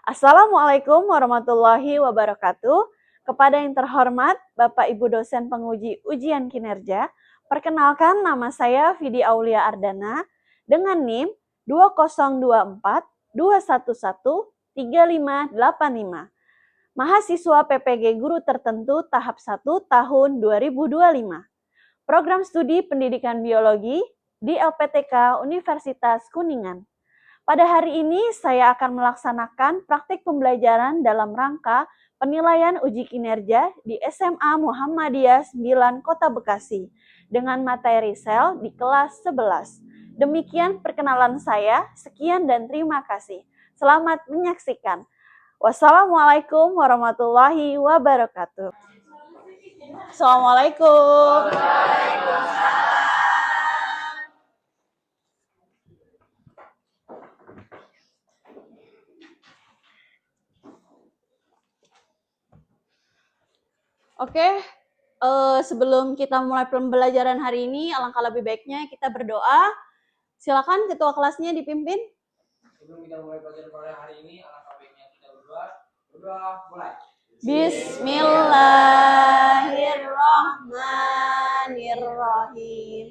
Assalamualaikum warahmatullahi wabarakatuh. Kepada yang terhormat Bapak Ibu dosen penguji ujian kinerja, perkenalkan nama saya Vidi Aulia Ardana dengan NIM 2024211385. Mahasiswa PPG Guru Tertentu tahap 1 tahun 2025. Program Studi Pendidikan Biologi di LPTK Universitas Kuningan. Pada hari ini saya akan melaksanakan praktik pembelajaran dalam rangka penilaian uji kinerja di SMA Muhammadiyah 9 Kota Bekasi dengan materi sel di kelas 11. Demikian perkenalan saya, sekian dan terima kasih. Selamat menyaksikan. Wassalamualaikum warahmatullahi wabarakatuh. Assalamualaikum. Oke, sebelum kita mulai pembelajaran hari ini, alangkah lebih baiknya kita berdoa. Silakan ketua kelasnya dipimpin. Sebelum kita mulai pelajaran hari ini, alangkah baiknya kita berdoa. Berdoa, mulai. Bismillahirrahmanirrahim.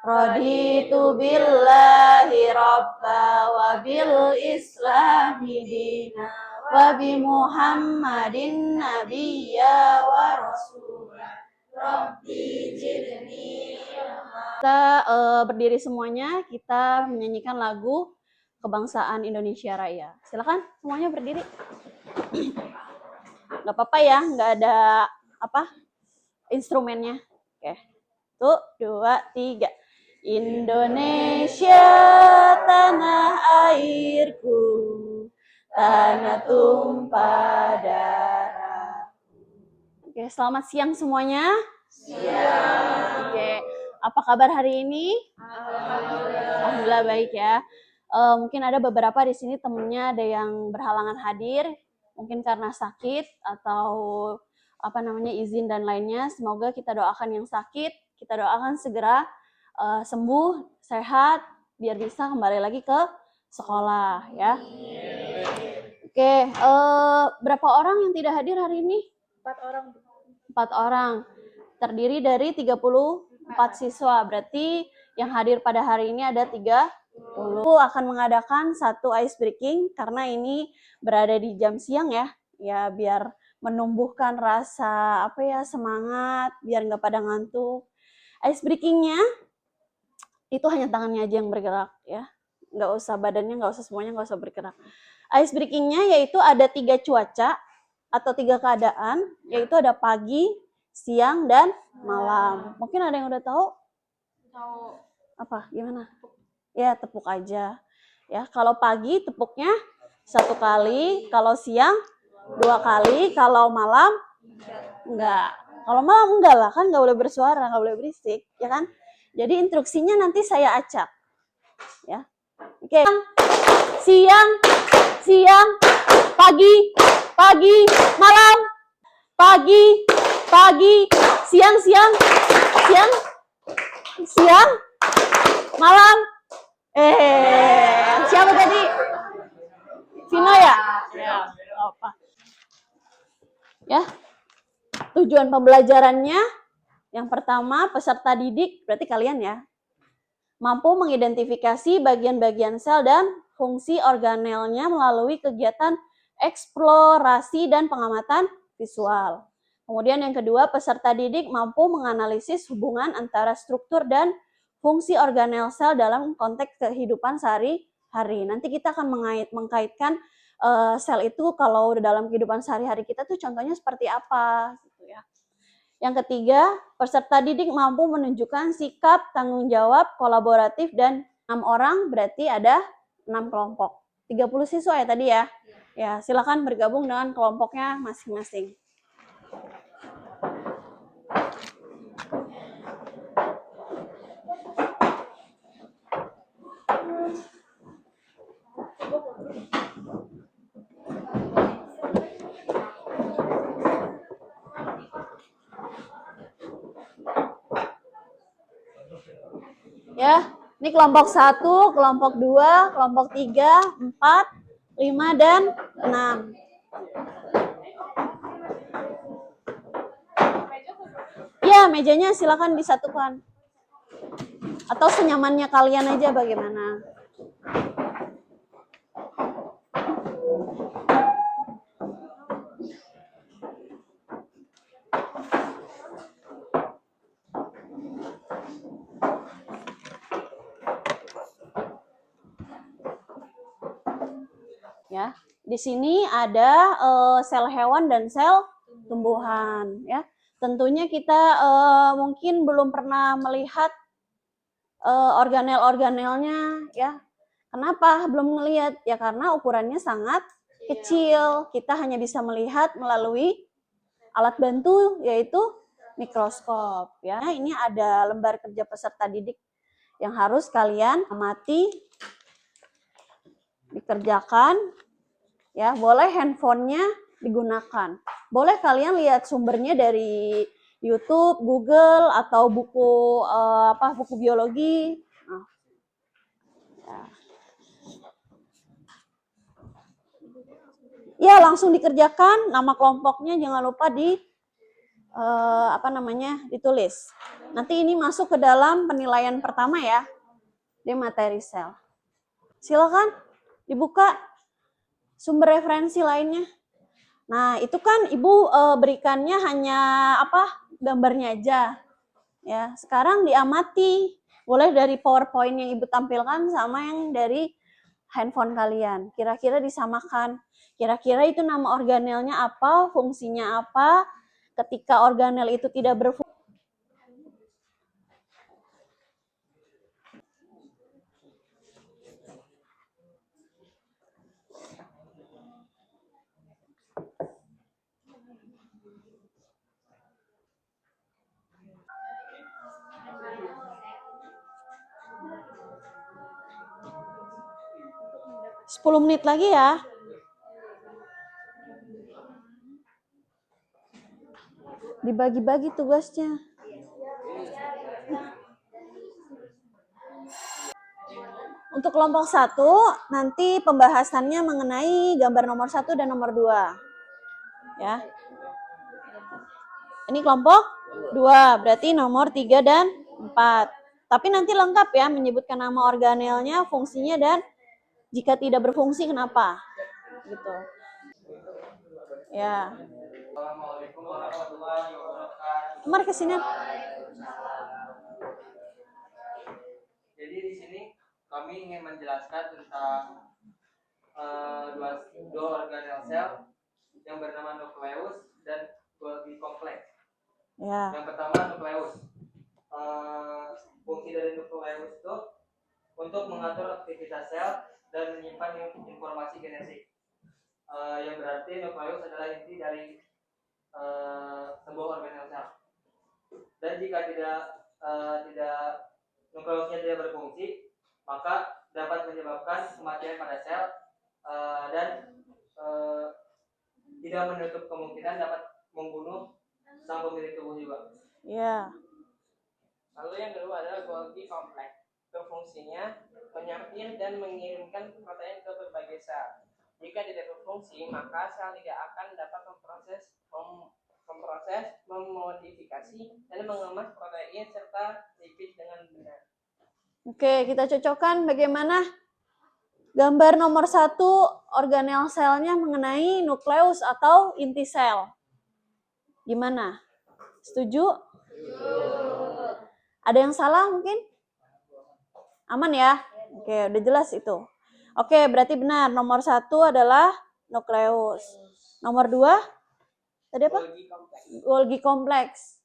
Raditu billahi rabba wa bil islami dina wa bi Muhammadin nabiyya wa rasulah. Rabbi jidni ilma. Kita berdiri semuanya, kita menyanyikan lagu Kebangsaan Indonesia Raya. Silakan semuanya berdiri. Nggak apa-apa ya, nggak ada instrumennya. Oke, 1, 2, 3. Indonesia tanah airku, tanah tumpah darahku. Oke, selamat siang semuanya. Siang. Oke, apa kabar hari ini? Alhamdulillah baik ya. Mungkin ada beberapa di sini temennya ada yang berhalangan hadir, mungkin karena sakit atau izin dan lainnya. Semoga kita doakan yang sakit, kita doakan segera sembuh, sehat, biar bisa kembali lagi ke sekolah ya. Oke, berapa orang yang tidak hadir hari ini? 4 orang. 4 orang. Terdiri dari 34 siswa. Berarti yang hadir pada hari ini ada 30. Akan mengadakan satu ice breaking karena ini berada di jam siang ya. Ya biar menumbuhkan rasa semangat, biar nggak pada ngantuk. Ice breakingnya itu hanya tangannya aja yang bergerak ya. Nggak usah badannya, nggak usah semuanya, nggak usah bergerak. Ice breakingnya yaitu ada 3 cuaca atau 3 keadaan, yaitu ada pagi, siang, dan malam. Mungkin ada yang udah tahu? Tahu. Apa? Gimana? Ya, tepuk aja. Ya, kalau pagi tepuknya 1 kali, kalau siang 2 kali, kalau malam enggak. Kalau malam enggak lah, kan nggak boleh bersuara, nggak boleh berisik, ya kan? Jadi instruksinya nanti saya acak. Ya. Oke. Siang, pagi, malam. Pagi, siang, malam. Siapa tadi? Vino ya? Ya, apa? Ya. Tujuan pembelajarannya yang pertama, peserta didik, berarti kalian ya, mampu mengidentifikasi bagian-bagian sel dan fungsi organelnya melalui kegiatan eksplorasi dan pengamatan visual. Kemudian yang kedua, peserta didik mampu menganalisis hubungan antara struktur dan fungsi organel sel dalam konteks kehidupan sehari-hari. Nanti kita akan mengkaitkan sel itu kalau dalam kehidupan sehari-hari kita tuh contohnya seperti apa gitu ya. Yang ketiga, peserta didik mampu menunjukkan sikap tanggung jawab kolaboratif dan 6 orang berarti ada 6 kelompok. 30 siswa ya tadi ya. Ya, silakan bergabung dengan kelompoknya masing-masing. Ya, ini kelompok 1, kelompok 2, kelompok 3, 4, 5 dan 6. Ya, mejanya silakan disatukan. Atau senyamannya kalian aja bagaimana. Ya, di sini ada sel hewan dan sel tumbuhan. Ya, tentunya kita mungkin belum pernah melihat organel-organelnya. Ya, kenapa belum melihat? Ya karena ukurannya sangat kecil. Kita hanya bisa melihat melalui alat bantu yaitu mikroskop. Ya, ini ada lembar kerja peserta didik yang harus kalian amati, dikerjakan. Ya, boleh handphonenya digunakan. Boleh kalian lihat sumbernya dari YouTube, Google, atau buku buku biologi. Nah, ya. Ya, langsung dikerjakan. Nama kelompoknya jangan lupa ditulis. Nanti ini masuk ke dalam penilaian pertama ya, di materi sel. Silakan dibuka sumber referensi lainnya. Nah, itu kan Ibu berikannya hanya gambarnya aja. Ya, sekarang diamati. Boleh dari PowerPoint yang Ibu tampilkan sama yang dari handphone kalian. Kira-kira disamakan. Kira-kira itu nama organelnya apa, fungsinya apa. Ketika organel itu tidak berfungsi. 10 menit lagi ya. Dibagi-bagi tugasnya. Untuk kelompok 1, nanti pembahasannya mengenai gambar nomor 1 dan nomor 2. Ya. Ini kelompok 2, berarti nomor 3 dan 4. Tapi nanti lengkap ya, menyebutkan nama organelnya, fungsinya, dan jika tidak berfungsi kenapa. Gitu. Ya. Assalamualaikum warahmatullahi wabarakatuh. Kemar ke sini. Jadi di sini kami ingin menjelaskan tentang dua organel sel yang bernama nukleus dan Golgi kompleks. Ya. Yang pertama nukleus. Fungsi dari nukleus itu untuk mengatur aktivitas sel dan menyimpan informasi genetik. Yang berarti nukleus adalah inti dari sebuah organel sel. Dan jika nukleusnya tidak berfungsi, maka dapat menyebabkan kematian pada sel dan tidak menutup kemungkinan dapat membunuh sang pemilik tubuh juga. Ya. Lalu yang kedua adalah Golgi kompleks. Fungsinya menyamping dan mengirimkan protein ke berbagai sel. Jika tidak berfungsi, maka sel tidak akan dapat memproses, memodifikasi, dan mengemas protein serta lipid dengan benar. Oke, kita cocokkan bagaimana gambar nomor 1 organel selnya mengenai nukleus atau inti sel. Gimana? Setuju? Ada yang salah mungkin? Aman ya? Oke, udah jelas itu. Oke, berarti benar. Nomor 1 adalah nukleus. Nomor 2? Tadi apa? Golgi kompleks.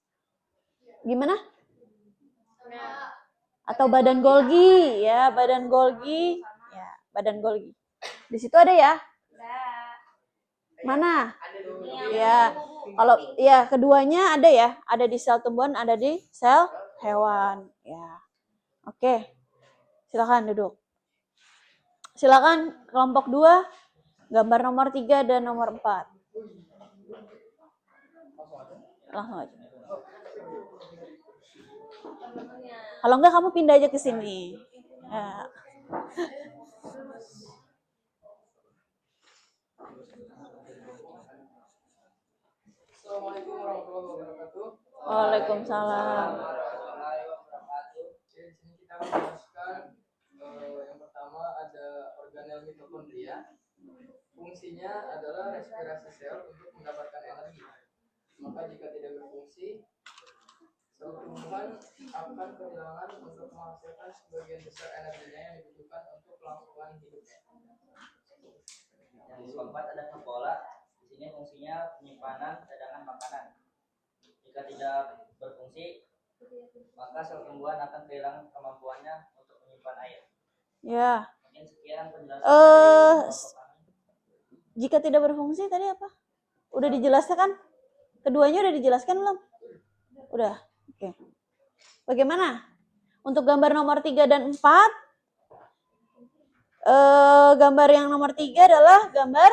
Gimana? Atau badan Golgi, ya, badan Golgi. Ya, badan Golgi. Di situ ada ya? Mana? Ya. Kalau ya keduanya ada ya, ada di sel tumbuhan, ada di sel hewan. Ya. Oke. Silakan duduk. Silakan kelompok 2, gambar nomor 3 dan nomor 4. Langsung aja. Kalau enggak kamu pindah aja ke sini. Ya. Assalamualaikum warahmatullahi wabarakatuh. Waalaikumsalam. Warahmatullahi wabarakatuh. Di sini kita akan menjelaskan yang pertama ada organel mitokondria. Fungsinya adalah respirasi sel untuk mendapatkan energi. Maka jika tidak berfungsi, sel tumbuhan akan kehilangan untuk menghasilkan sebagian besar energinya yang dibutuhkan untuk kelangsungan hidupnya. Yang keempat ada vakuola. Di sini fungsinya penyimpanan cadangan makanan. Jika tidak berfungsi, maka sel tumbuhan akan kehilangan kemampuannya untuk menyimpan air. Ya. Mungkin sekian penjelasan Eh, dari kelompok kami. Jika tidak berfungsi tadi apa? Udah dijelaskan kan? Keduanya udah dijelaskan belum? Udah. Oke. Bagaimana? Untuk gambar nomor 3 dan 4, gambar yang nomor 3 adalah gambar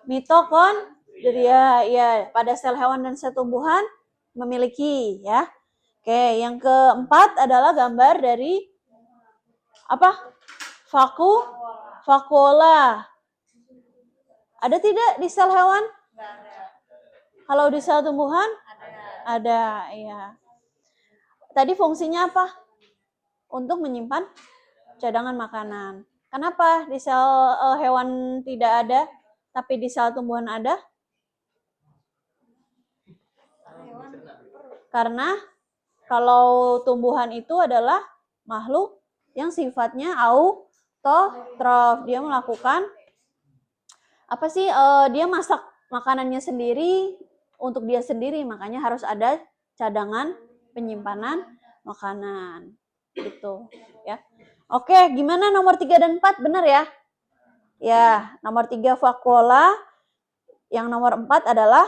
mitokondria. Ya, pada sel hewan dan sel tumbuhan memiliki, ya. Oke, yang keempat adalah gambar dari apa? Vakuola. Ada tidak di sel hewan? Kalau di sel tumbuhan? Ada, iya. Tadi fungsinya apa? Untuk menyimpan cadangan makanan. Kenapa di sel hewan tidak ada, tapi di sel tumbuhan ada? Karena kalau tumbuhan itu adalah makhluk yang sifatnya autotrof. Dia melakukan apa sih? Dia masak makanannya sendiri untuk dia sendiri, makanya harus ada cadangan penyimpanan makanan. Gitu, ya. Oke, gimana nomor 3 dan 4? Benar ya? Ya, nomor 3 vakuola, yang nomor 4 adalah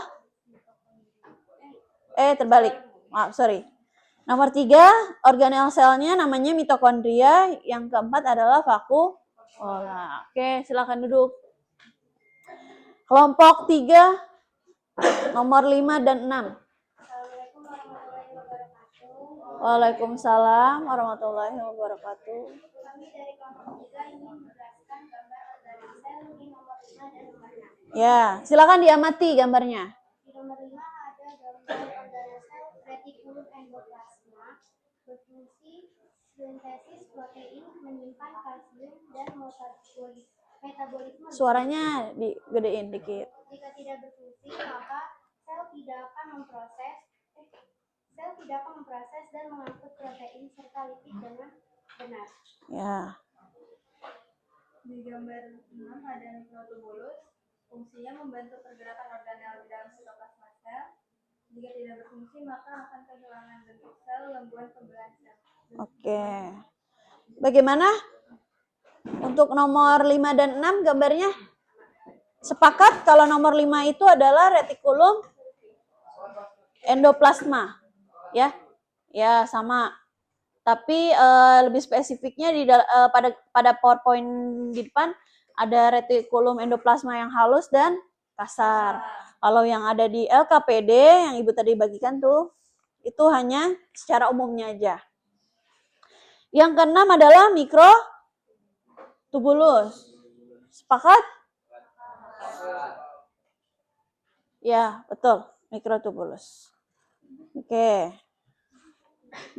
terbalik. Maaf, sorry. Nomor 3, organel selnya namanya mitokondria, yang keempat adalah vakuola. Oke, silakan duduk. Kelompok 3, nomor 5 dan 6. Assalamualaikum warahmatullahi wabarakatuh. Waalaikumsalam warahmatullahi wabarakatuh. Kami dari kelompok 3 ingin menjelaskan gambar organel sel di nomor 5 dan nomor 6. Ya, silakan diamati gambarnya. Di nomor 5 ada gambar organel sel retikulum endoplasma berfungsi sintesis protein, menyimpan kalsium dan metabolisme. Suaranya digedein dikit. Jika tidak berfungsi, maka sel tidak akan memproses dan mengangkut protein serta lipid dengan benar. Ya. Di gambar 6 ada mikrotubulus, fungsinya membantu pergerakan organel di dalam sitoplasma sel. Jika tidak berfungsi, maka akan kehilangan bentuk sel, lembuan pembelahan sel. Oke. Bagaimana? Untuk nomor 5 dan 6 gambarnya? Sepakat kalau nomor 5 itu adalah retikulum endoplasma. Ya. Ya, sama. Tapi lebih spesifiknya pada PowerPoint di depan ada retikulum endoplasma yang halus dan kasar. Kalau yang ada di LKPD yang Ibu tadi bagikan tuh, itu hanya secara umumnya aja. Yang keenam adalah mikrotubulus. Sepakat? Ya, betul. Mikrotubulus. Oke.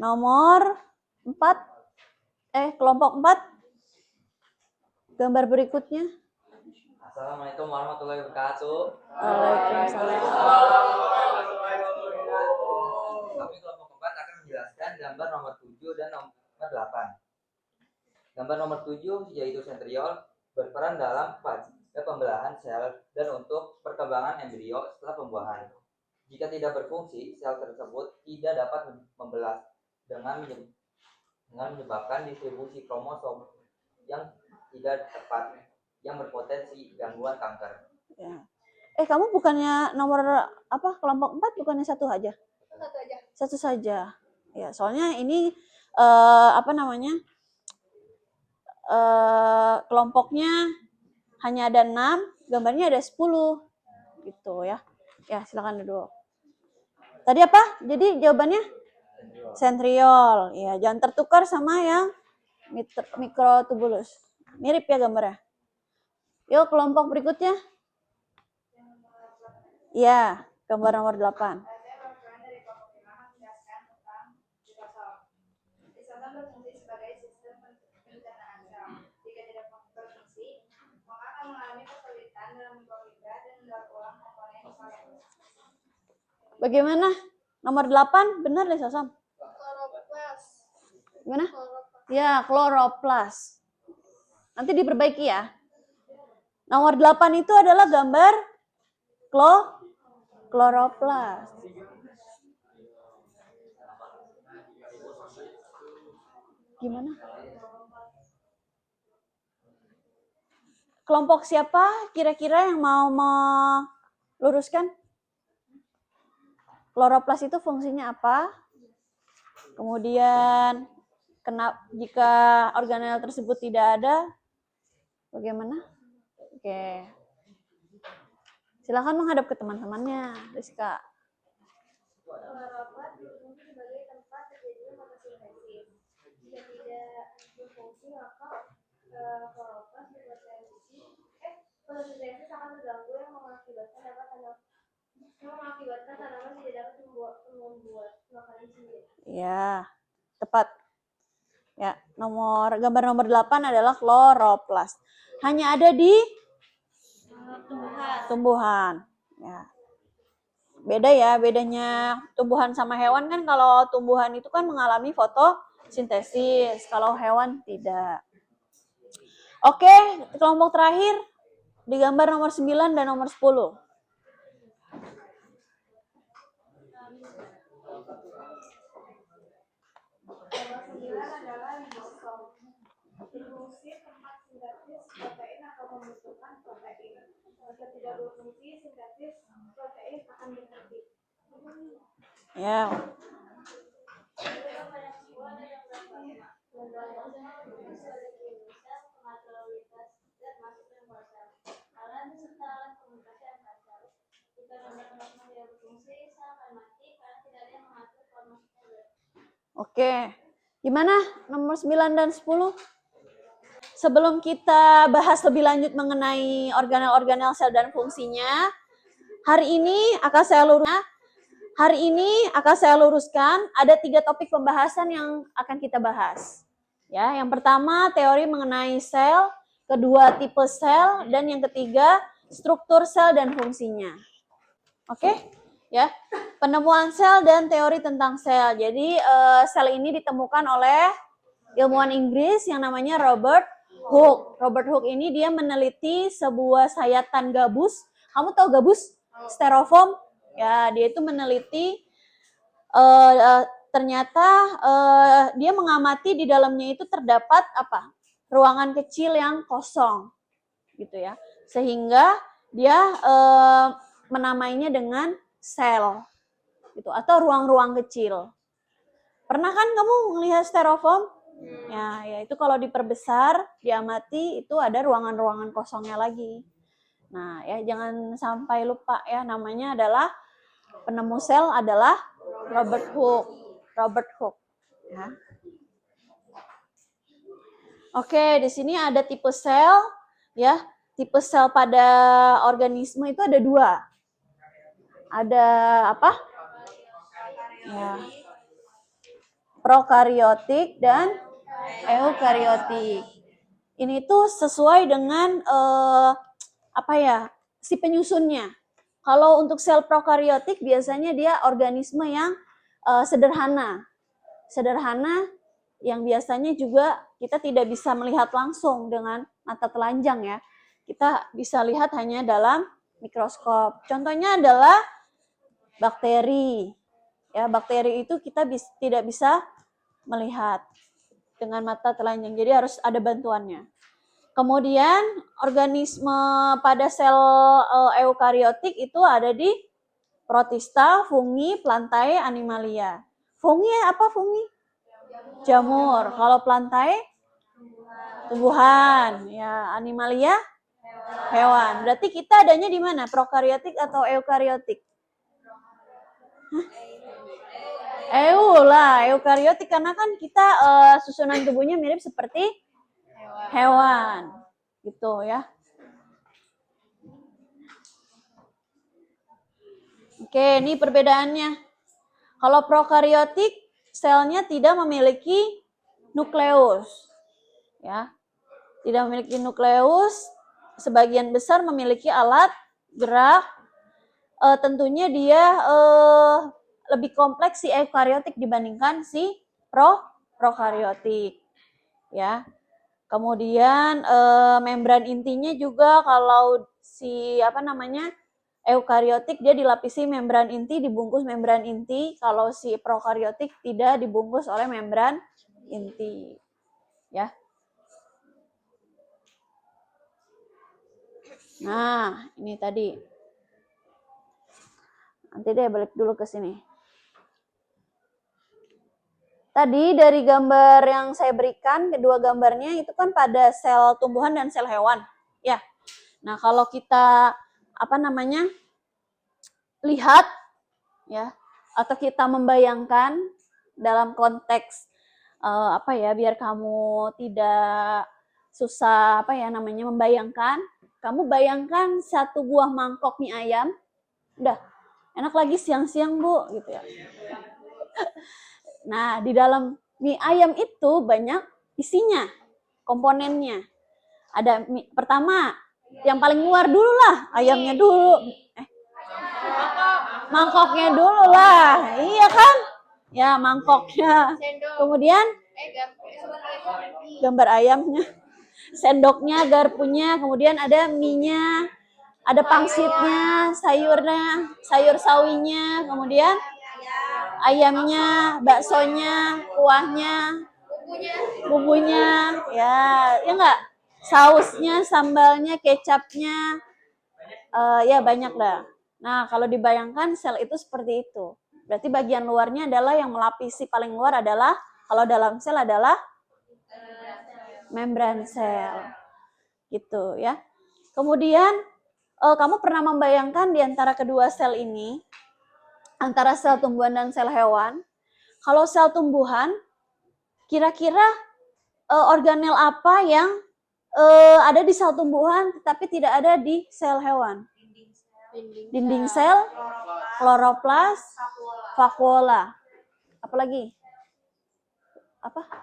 Nomor 4. Kelompok 4. Gambar berikutnya. Assalamualaikum warahmatullahi wabarakatuh. Waalaikumsalam. Kami kelompok 4 akan menjelaskan gambar nomor 7 dan nomor 8. Gambar nomor 7 yaitu sentriol berperan dalam fase pembelahan sel dan untuk perkembangan embrio setelah pembuahan. Jika tidak berfungsi, sel tersebut tidak dapat membelah dengan menyebabkan distribusi kromosom yang tidak tepat yang berpotensi gangguan kanker. Ya. Kamu bukannya nomor apa? Kelompok 4 bukannya satu aja? Satu aja. Satu saja. Ya, soalnya ini kelompoknya hanya ada 6, gambarnya ada 10. Gitu ya. Ya, silakan duduk. Tadi apa? Jadi jawabannya sentriol. Ya, jangan tertukar sama yang mikrotubulus. Mirip ya gambarnya. Yuk, kelompok berikutnya. Iya, gambar nomor 8. Saya perwakilan dari kelompok 5 menjelaskan tentang lisosom. Lisosom berfungsi sebagai sistem pencernaan sel. Jika tidak berfungsi, maka akan mengalami kesulitan dalam memproses dan mendaur ulang komponen sel. Bagaimana? Nomor 8 benar lisosom? Kloroplas. Gimana? Ya, kloroplas. Nanti diperbaiki ya. Nomor 8 itu adalah gambar kloroplas. Gimana? Kelompok siapa kira-kira yang mau meluruskan? Kloroplas itu fungsinya apa? Kemudian jika organel tersebut tidak ada, bagaimana? Oke. Silakan menghadap ke teman-temannya, Rizka. Kloroplas berfungsi sebagai tempat terjadinya fotosintesis. Jika tidak berfungsi, maka kloroplas fotosintesis akan terganggu yang mengakibatkan tanaman tidak dapat membuat makanan sendiri. Ya, tepat. Ya, gambar nomor 8 adalah kloroplas. Hanya ada di tumbuhan. Ya. Beda ya, bedanya tumbuhan sama hewan kan, kalau tumbuhan itu kan mengalami fotosintesis, kalau hewan tidak. Oke, kelompok terakhir di gambar nomor 9 dan nomor 10. Nomor 9 adalah lisosom. Berfungsi tempat sintesis protein atau pembentukan protein. Jika tidak berfungsi, sintesis protein akan berhenti. Ya. Oke. Gimana nomor 9 dan 10? Sebelum kita bahas lebih lanjut mengenai organel-organel sel dan fungsinya, hari ini akan saya luruskan ada 3 topik pembahasan yang akan kita bahas. Ya, yang pertama teori mengenai sel, kedua tipe sel, dan yang ketiga struktur sel dan fungsinya. Oke? Ya, penemuan sel dan teori tentang sel. Jadi sel ini ditemukan oleh ilmuwan Inggris yang namanya Robert Hooke. Robert Hooke ini dia meneliti sebuah sayatan gabus. Kamu tahu gabus? Styrofoam. Ya, dia itu meneliti ternyata dia mengamati di dalamnya itu terdapat apa? Ruangan kecil yang kosong. Gitu ya. Sehingga dia menamainya dengan sel gitu, atau ruang-ruang kecil. Pernah kan kamu melihat styrofoam? Ya itu kalau diperbesar, diamati itu ada ruangan-ruangan kosongnya lagi. Nah, ya jangan sampai lupa ya, namanya adalah penemu sel adalah Robert Hooke. Robert Hooke. Ya. Oke, di sini ada tipe sel ya. Tipe sel pada organisme itu ada 2. Ada apa? Ya. Prokariotik dan eukariotik. Ini tuh sesuai dengan si penyusunnya. Kalau untuk sel prokariotik biasanya dia organisme yang sederhana yang biasanya juga kita tidak bisa melihat langsung dengan mata telanjang ya. Kita bisa lihat hanya dalam mikroskop. Contohnya adalah bakteri. Ya, bakteri itu kita tidak bisa melihat dengan mata telanjang. Jadi harus ada bantuannya. Kemudian organisme pada sel eukariotik itu ada di protista, fungi, plantae, animalia. Fungi apa fungi? Jamur. Kalau plantae? Tumbuhan. Ya, animalia? Hewan. Berarti kita adanya di mana? Prokariotik atau eukariotik? Eukariotik karena kan kita susunan tubuhnya mirip seperti hewan. Gitu ya. Oke, ini perbedaannya. Kalau prokariotik, selnya tidak memiliki nukleus. Ya. Tidak memiliki nukleus, sebagian besar memiliki alat gerak. Tentunya dia lebih kompleks si eukariotik dibandingkan si prokariotik. Ya. Kemudian membran intinya juga kalau si eukariotik dia dilapisi membran inti, dibungkus membran inti. Kalau si prokariotik tidak dibungkus oleh membran inti. Ya. Nah, ini tadi. Nanti deh balik dulu ke sini. Tadi dari gambar yang saya berikan, kedua gambarnya itu kan pada sel tumbuhan dan sel hewan. Ya. Nah, kalau kita lihat ya atau kita membayangkan dalam konteks biar kamu tidak susah membayangkan, kamu bayangkan satu buah mangkok mie ayam, udah enak lagi siang-siang Bu gitu ya. Nah, di dalam mie ayam itu banyak isinya, komponennya. Ada mie, pertama, yang paling luar dulu lah, ayamnya dulu. Mangkoknya dulu lah, iya kan? Ya, mangkoknya. Kemudian gambar ayamnya, sendoknya, garpunya, kemudian ada mie-nya, ada pangsitnya, sayurnya, sayur sawinya, kemudian ayamnya, baksonya, kuahnya, bumbunya, ya enggak? Sausnya, sambalnya, kecapnya, ya banyak dah. Nah, kalau dibayangkan sel itu seperti itu. Berarti bagian luarnya adalah yang melapisi paling luar adalah, kalau dalam sel adalah membran sel. Gitu ya. Kemudian, kamu pernah membayangkan di antara kedua sel ini, antara sel tumbuhan dan sel hewan, kalau sel tumbuhan, kira-kira organel apa yang ada di sel tumbuhan tetapi tidak ada di sel hewan? Dinding sel, kloroplas, vakuola. Apalagi?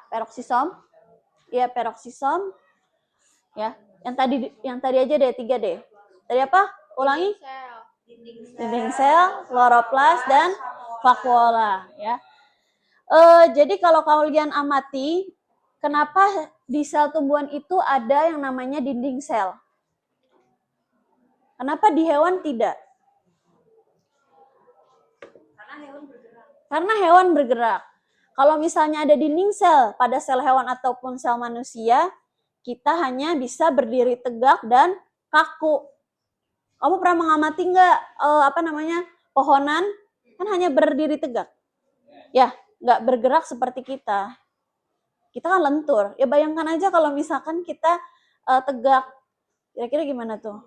Peroksisom? Ya, peroksisom. Ya, yang tadi aja deh, 3 deh. Tadi apa? Ulangi. Dinding sel, kloroplas, dan vakuola. Ya. Jadi kalau kalian amati, kenapa di sel tumbuhan itu ada yang namanya dinding sel? Kenapa di hewan tidak? Karena hewan bergerak. Kalau misalnya ada dinding sel pada sel hewan ataupun sel manusia, kita hanya bisa berdiri tegak dan kaku. Kamu pernah mengamati nggak pohonan? Kan hanya berdiri tegak. Ya, nggak bergerak seperti kita. Kita kan lentur. Ya bayangkan aja kalau misalkan kita tegak. Kira-kira gimana tuh?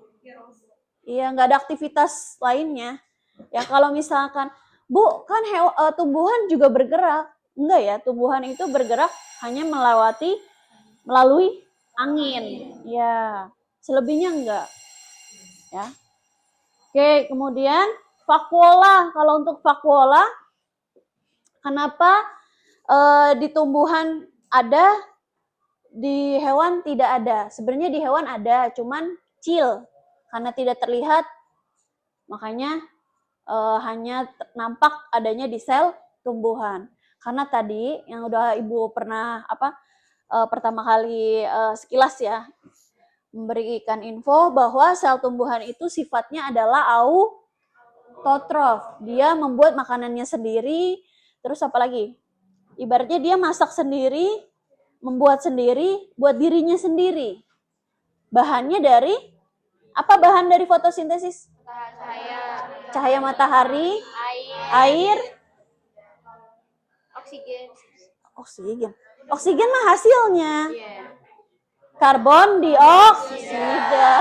Iya, nggak ada aktivitas lainnya. Ya kalau misalkan, Bu, kan tumbuhan juga bergerak. Enggak ya, tumbuhan itu bergerak hanya melalui angin. Ya, selebihnya enggak. Ya. Oke, kemudian vakuola. Kalau untuk vakuola, kenapa di tumbuhan ada, di hewan tidak ada? Sebenarnya di hewan ada, cuman kecil. Karena tidak terlihat, makanya hanya nampak adanya di sel tumbuhan. Karena tadi yang udah Ibu pernah pertama kali sekilas ya memberikan info bahwa sel tumbuhan itu sifatnya adalah autotrof. Dia membuat makanannya sendiri. Terus apa lagi? Ibaratnya dia masak sendiri, membuat sendiri, buat dirinya sendiri. Bahannya dari apa bahan dari fotosintesis? Cahaya matahari, air, oksigen. Oksigen mah hasilnya. Karbon dioksida.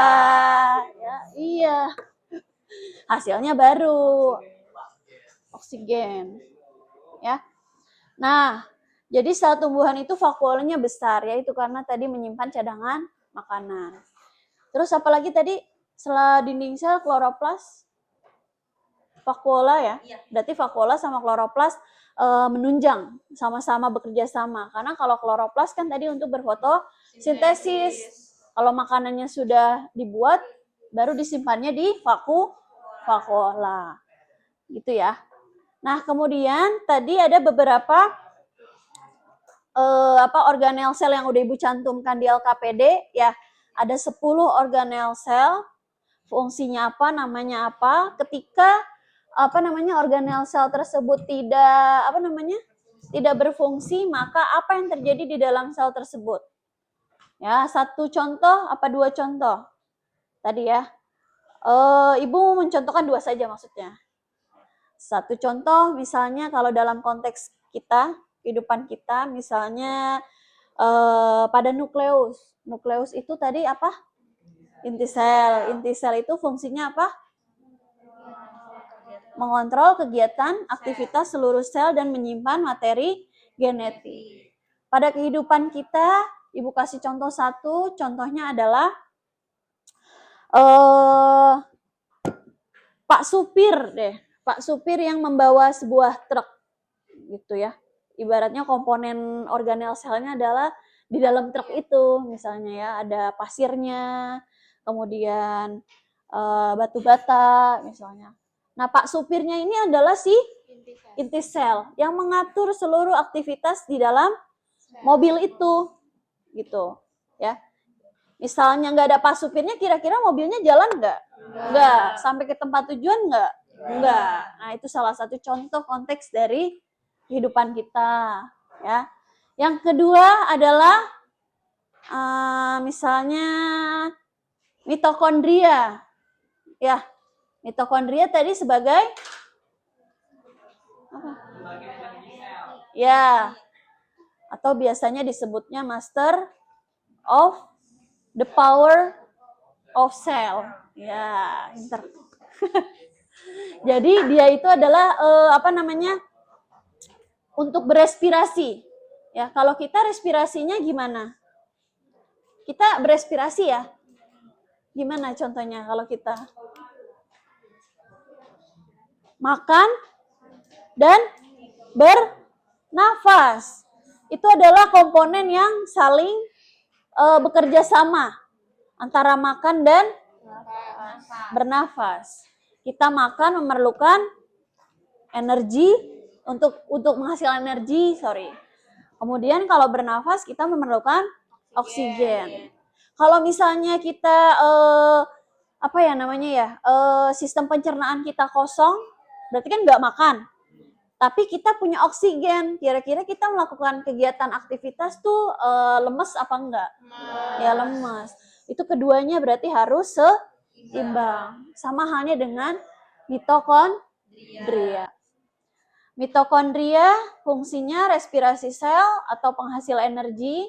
Ya, iya. Hasilnya baru oksigen. Ya. Nah, jadi sel tumbuhan itu vakuolanya besar, yaitu karena tadi menyimpan cadangan makanan. Terus apalagi tadi setelah dinding sel, kloroplas? vakuola ya. Berarti vakuola sama kloroplas menunjang, sama-sama bekerja sama. Karena kalau kloroplas kan tadi untuk berfotosintesis. Kalau makanannya sudah dibuat, baru disimpannya di vakuola. Gitu ya. Nah, kemudian tadi ada beberapa organel sel yang udah Ibu cantumkan di LKPD ya. Ada 10 organel sel. Fungsinya apa, namanya apa. Ketika organel sel tersebut tidak berfungsi, maka apa yang terjadi di dalam sel tersebut? Ya, 1 contoh apa 2 contoh? Tadi ya. Ibu mencontohkan 2 saja maksudnya. 1 contoh misalnya kalau dalam konteks kita, kehidupan kita, misalnya pada nukleus. Nukleus itu tadi apa? Inti sel. Inti sel itu fungsinya apa? Mengontrol kegiatan aktivitas seluruh sel dan menyimpan materi genetik. Pada kehidupan kita, Ibu kasih contoh 1, contohnya adalah Pak supir deh. Pak supir yang membawa sebuah truk gitu ya. Ibaratnya komponen organel selnya adalah di dalam truk itu, misalnya ya, ada pasirnya, kemudian batu bata misalnya. Nah, Pak supirnya ini adalah si inti sel yang mengatur seluruh aktivitas di dalam mobil itu, gitu ya. Misalnya nggak ada Pak supirnya, kira-kira mobilnya jalan nggak? Nggak. Sampai ke tempat tujuan nggak? Nggak. Nah, itu salah satu contoh konteks dari kehidupan kita ya. Yang kedua adalah misalnya mitokondria ya. Mitokondria tadi sebagai apa? Ya, atau biasanya disebutnya master of the power of cell. Ya, pinter. Jadi dia itu adalah untuk berespirasi. Ya, kalau kita respirasinya gimana? Kita berespirasi ya. Gimana contohnya kalau kita makan dan bernafas? Itu adalah komponen yang saling bekerja sama antara makan dan bernafas. Kita makan memerlukan energi untuk menghasilkan energi, Kemudian kalau bernafas kita memerlukan oksigen. Kalau misalnya kita sistem pencernaan kita kosong, berarti kan nggak makan. Tapi kita punya oksigen, kira-kira kita melakukan kegiatan aktivitas tuh lemes apa enggak? Ya lemes. Itu keduanya berarti harus seimbang. Sama halnya dengan mitokondria. Mitokondria fungsinya respirasi sel atau penghasil energi.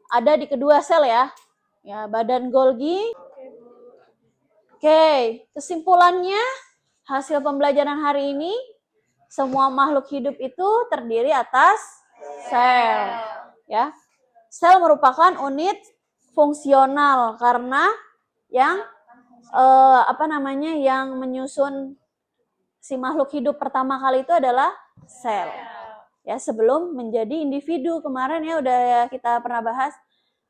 Ada di kedua sel ya. Ya, badan Golgi. Oke, kesimpulannya hasil pembelajaran hari ini, semua makhluk hidup itu terdiri atas sel. Ya. Sel merupakan unit fungsional karena yang yang menyusun si makhluk hidup pertama kali itu adalah sel. Ya, sebelum menjadi individu. Kemarin ya udah kita pernah bahas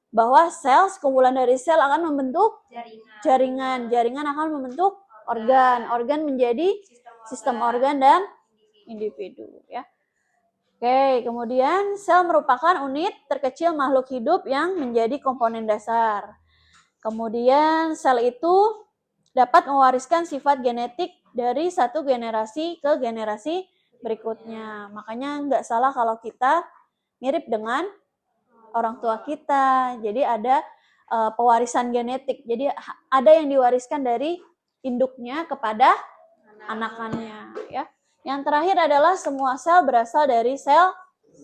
bahwa sel, sekumpulan dari sel akan membentuk jaringan. Jaringan akan membentuk organ. Organ menjadi sistem organ dan individu ya. Oke, kemudian sel merupakan unit terkecil makhluk hidup yang menjadi komponen dasar. Kemudian sel itu dapat mewariskan sifat genetik dari satu generasi ke generasi berikutnya. Makanya nggak salah kalau kita mirip dengan orang tua kita. Jadi ada pewarisan genetik. Jadi ada yang diwariskan dari induknya kepada anakannya ya. Yang terakhir adalah semua sel berasal dari sel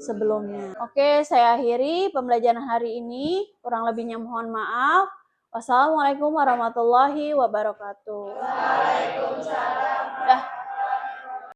sebelumnya. Oke, saya akhiri pembelajaran hari ini. Kurang lebihnya mohon maaf. Wassalamualaikum warahmatullahi wabarakatuh. Waalaikumsalam.